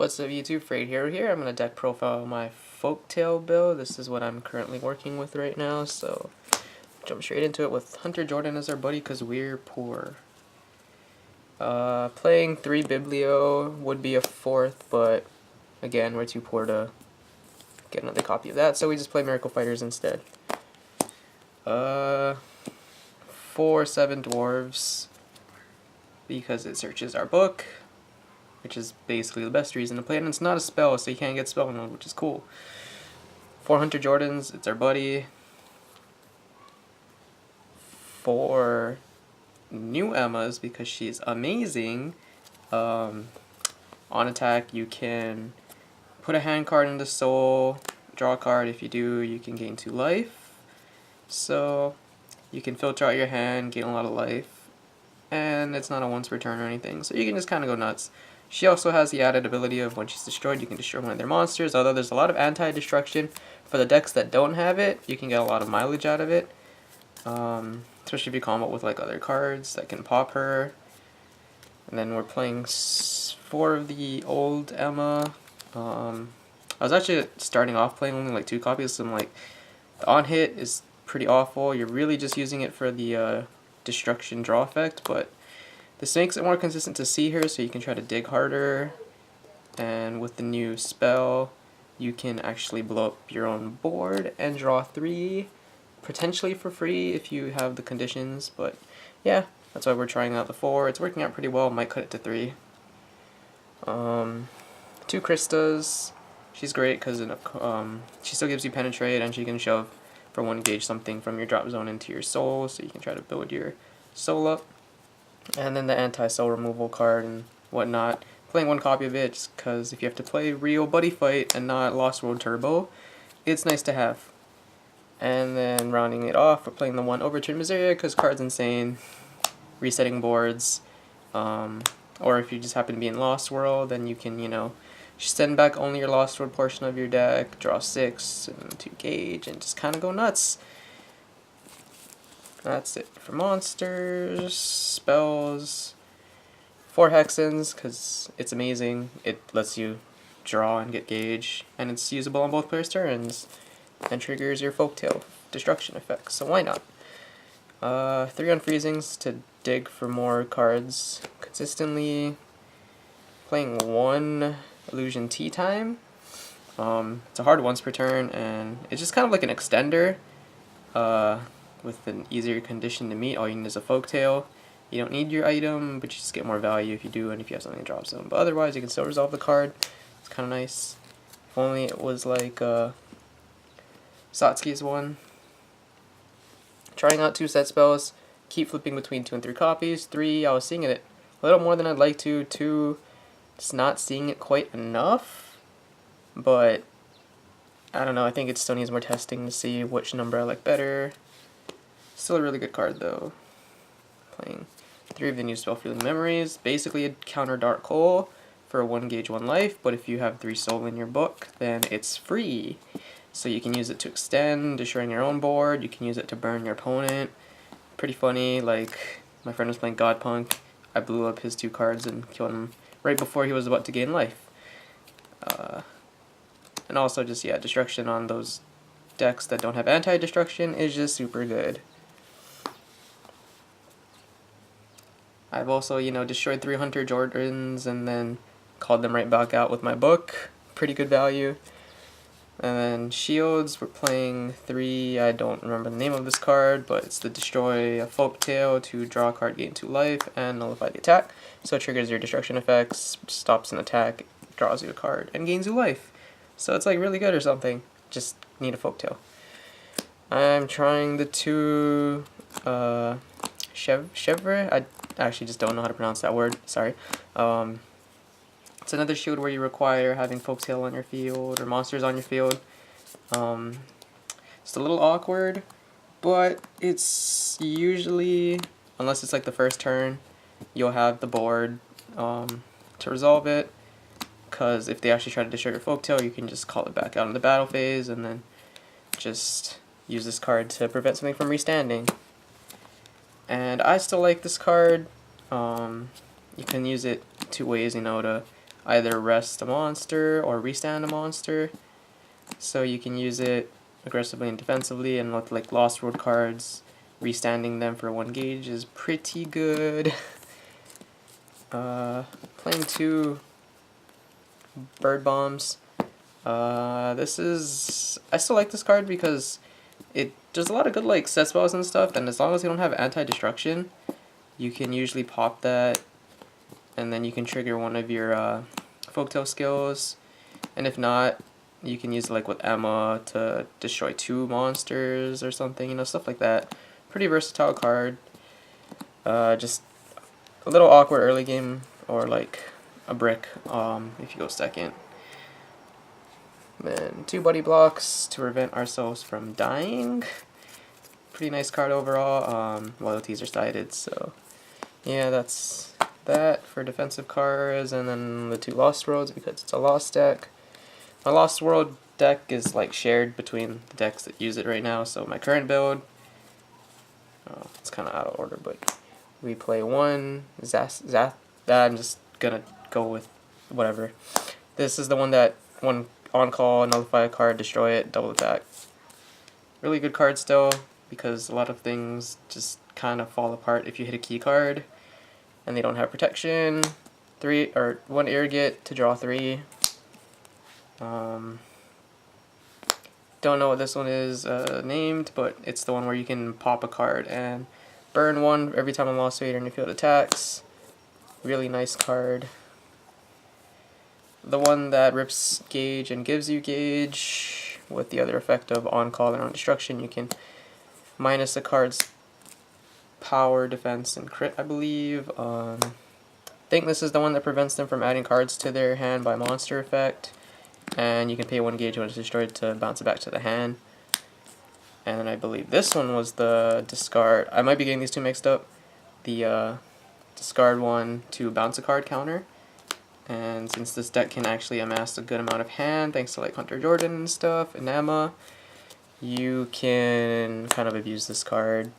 What's up YouTube, Freight Hero here. I'm going to deck profile my Folktale build. This is what I'm currently working with right now, so jump straight into it with Hunter Jordan as our buddy because we're poor. Playing 3 Biblio would be a 4th, but again, we're too poor to get another copy of that, so we just play Miracle Fighters instead. 4 7 Dwarves because it searches our book, which is basically the best reason to play it, and it's not a spell, so you can't get spell mode, which is cool. 4 Hunter Jordans, it's our buddy. 4 new Emmas, because she's amazing. On attack, you can put a hand card into soul, draw a card. If you do, you can gain 2 life. So, you can filter out your hand, gain a lot of life, and it's not a once per turn or anything, so you can just kind of go nuts. She also has the added ability of when she's destroyed, you can destroy one of their monsters, although there's a lot of anti-destruction. For the decks that don't have it, you can get a lot of mileage out of it. Especially if you combo with like other cards that can pop her. And then we're playing 4 of the old Emma. I was actually starting off playing only like 2 copies, so I'm like, the on hit is pretty awful. You're really just using it for the destruction draw effect, but this makes it more consistent to see her, so you can try to dig harder. And with the new spell, you can actually blow up your own board and draw 3, potentially for free if you have the conditions. But yeah, that's why we're trying out the 4. It's working out pretty well. Might cut it to 3. 2 Kristas. She's great because she still gives you penetrate, and she can shove for 1 gauge something from your drop zone into your soul, so you can try to build your soul up. And then the anti-soul removal card and whatnot. Playing 1 copy of it just because if you have to play real Buddyfight and not Lost World Turbo, it's nice to have. And then rounding it off, we're playing the 1 Overturn Missouri because card's insane. Resetting boards. Or if you just happen to be in Lost World, then you can, send back only your Lost World portion of your deck, draw 6 and 2 gauge, and just kind of go nuts. That's it for monsters, spells, 4 Hexens, because it's amazing. It lets you draw and get gauge, and it's usable on both players' turns, and triggers your Folktale destruction effects, so why not? 3 Unfreezings to dig for more cards consistently. Playing 1 Illusion Tea Time. It's a hard once per turn, and it's just kind of like an extender. With an easier condition to meet. All you need is a Folktale. You don't need your item, but you just get more value if you do, and if you have something in drop zone. But otherwise, you can still resolve the card. It's kind of nice. If only it was like Satsuki's one. Trying out 2 set spells. Keep flipping between 2 and 3 copies. 3, I was seeing it a little more than I'd like to. 2, just not seeing it quite enough. But I don't know. I think it still needs more testing to see which number I like better. Still a really good card though. Playing 3 of the new Spellfeeling Memories. Basically a counter Dark Hole for 1 gauge 1 life, but if you have 3 soul in your book, then it's free. So you can use it to extend, destroying your own board. You can use it to burn your opponent. Pretty funny, like my friend was playing Godpunk. I blew up his 2 cards and killed him right before he was about to gain life. And also just, yeah, destruction on those decks that don't have anti-destruction is just super good. I've also, destroyed 3 Hunter Jordans and then called them right back out with my book. Pretty good value. And then shields, we're playing 3, I don't remember the name of this card, but it's the destroy a Folktale to draw a card, gain 2 life, and nullify the attack. So it triggers your destruction effects, stops an attack, draws you a card, and gains you life. So it's like really good or something. Just need a Folktale. I'm trying the 2 Chevre. I actually just don't know how to pronounce that word. Sorry. It's another shield where you require having Folktale on your field or monsters on your field. It's a little awkward, but it's usually, unless it's like the first turn, you'll have the board to resolve it. Because if they actually try to destroy your Folktale, you can just call it back out in the battle phase and then just use this card to prevent something from restanding. And I still like this card. You can use it 2 ways, to either rest a monster or restand a monster. So you can use it aggressively and defensively, and with like Lost World cards, restanding them for 1 gauge is pretty good. Playing 2 Bird Bombs. I still like this card because it does a lot of good like set spells and stuff, and as long as you don't have anti-destruction, you can usually pop that, and then you can trigger one of your Folktale skills, and if not, you can use it like with Emma to destroy 2 monsters or something, you know, stuff like that. Pretty versatile card. Just a little awkward early game, or like a brick if you go second. Then 2 Buddy Blocks to prevent ourselves from dying. Pretty nice card overall. Loyalties are cited, so yeah, that's that for defensive cards. And then the 2 Lost Worlds because it's a Lost deck. My Lost World deck is like shared between the decks that use it right now, so my current build, it's kind of out of order, but we play 1 I'm just gonna go with whatever. This is the one that one on call, nullify a card, destroy it, double attack. Really good card still, because a lot of things just kind of fall apart if you hit a key card and they don't have protection. 1 Irrigate to draw 3. Don't know what this one is named, but it's the one where you can pop a card and burn 1 every time a Lost Vader in your field attacks. Really nice card. The one that rips gauge and gives you gauge with the other effect of on call and on destruction. You can minus a card's power, defense, and crit, I believe. I think this is the one that prevents them from adding cards to their hand by monster effect. And you can pay 1 gauge when it's destroyed to bounce it back to the hand. And then I believe this one was the discard. I might be getting these 2 mixed up. The discard 1 to bounce a card counter. And since this deck can actually amass a good amount of hand, thanks to like Hunter Jordan and stuff, and Emma, you can kind of abuse this card.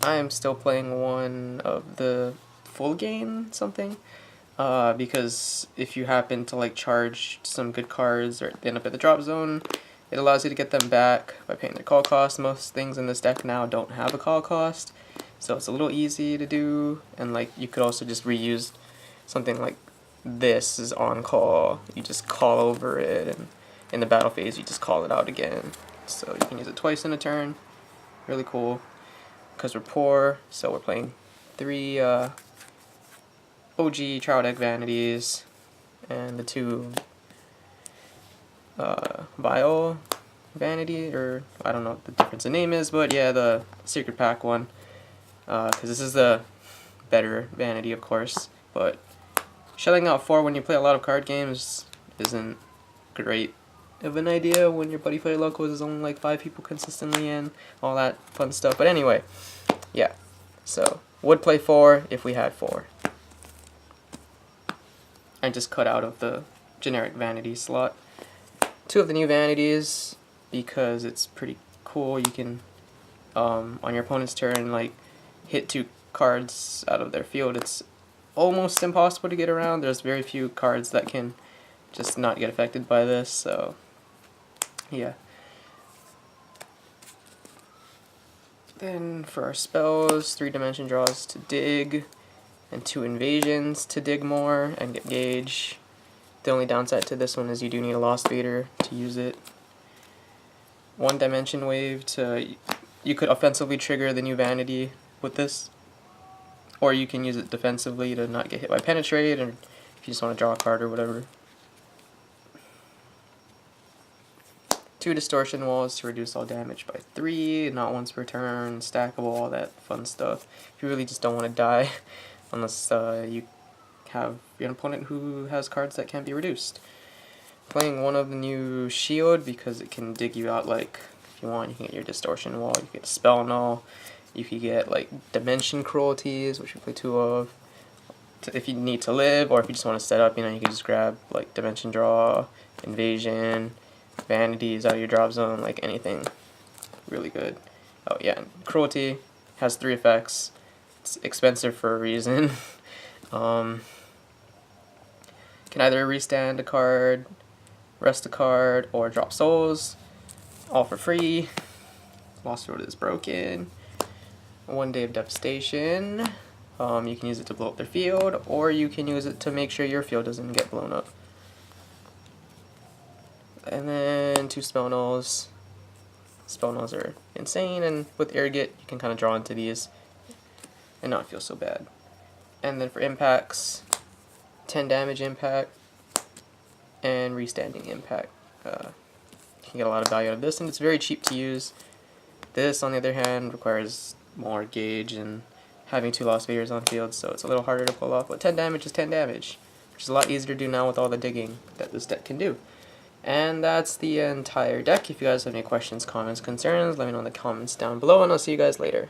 I am still playing 1 of the full gain something, because if you happen to like charge some good cards or end up at the drop zone, it allows you to get them back by paying their call cost. Most things in this deck now don't have a call cost, so it's a little easy to do. And like you could also just reuse something like this is on call. You just call over it, and in the battle phase you just call it out again. So you can use it twice in a turn. Really cool. Because we're poor, so we're playing 3 OG Trial Deck Vanities and the 2 Vial Vanity, or I don't know what the difference in name is, but yeah, the Secret Pack one, because this is the better Vanity, of course. But shelling out 4 when you play a lot of card games isn't great of an idea when your Buddyfight locals is only like 5 people consistently and all that fun stuff. But anyway, yeah, so would play 4 if we had 4. I just cut out of the generic vanity slot 2 of the new vanities because it's pretty cool. You can on your opponent's turn like hit 2 cards out of their field. It's almost impossible to get around. There's very few cards that can just not get affected by this, so yeah. Then for our spells, 3 dimension draws to dig, and 2 invasions to dig more and get gauge. The only downside to this one is you do need a Lost Vader to use it. 1 dimension wave to, you could offensively trigger the new vanity with this, or you can use it defensively to not get hit by penetrate, or if you just want to draw a card or whatever. 2 distortion walls to reduce all damage by 3, not once per turn, stackable, all that fun stuff. If you really just don't want to die, unless you have an opponent who has cards that can't be reduced. Playing 1 of the new shield because it can dig you out. Like if you want, you can get your distortion wall, you can get spell null, you can get like dimension cruelties, which you play 2 of. If you need to live, or if you just want to set up, you know, you can just grab like dimension draw, invasion, vanities out of your drop zone, like anything. Really good. Oh yeah, cruelty has 3 effects. It's expensive for a reason. Can either restand a card, rest a card, or drop souls, all for free. Lost Road is broken. 1 day of devastation. You can use it to blow up their field, or you can use it to make sure your field doesn't get blown up. And then 2 spell nulls. Spell nulls are insane, and with Irrigate you can kind of draw into these and not feel so bad. And then for impacts, 10 damage impact and restanding impact. You can get a lot of value out of this, and it's very cheap to use. This, on the other hand, requires more gauge and having 2 Lost Figures on field, so it's a little harder to pull off. But 10 damage is 10 damage, which is a lot easier to do now with all the digging that this deck can do. And that's the entire deck. If you guys have any questions, comments, concerns, let me know in the comments down below, and I'll see you guys later.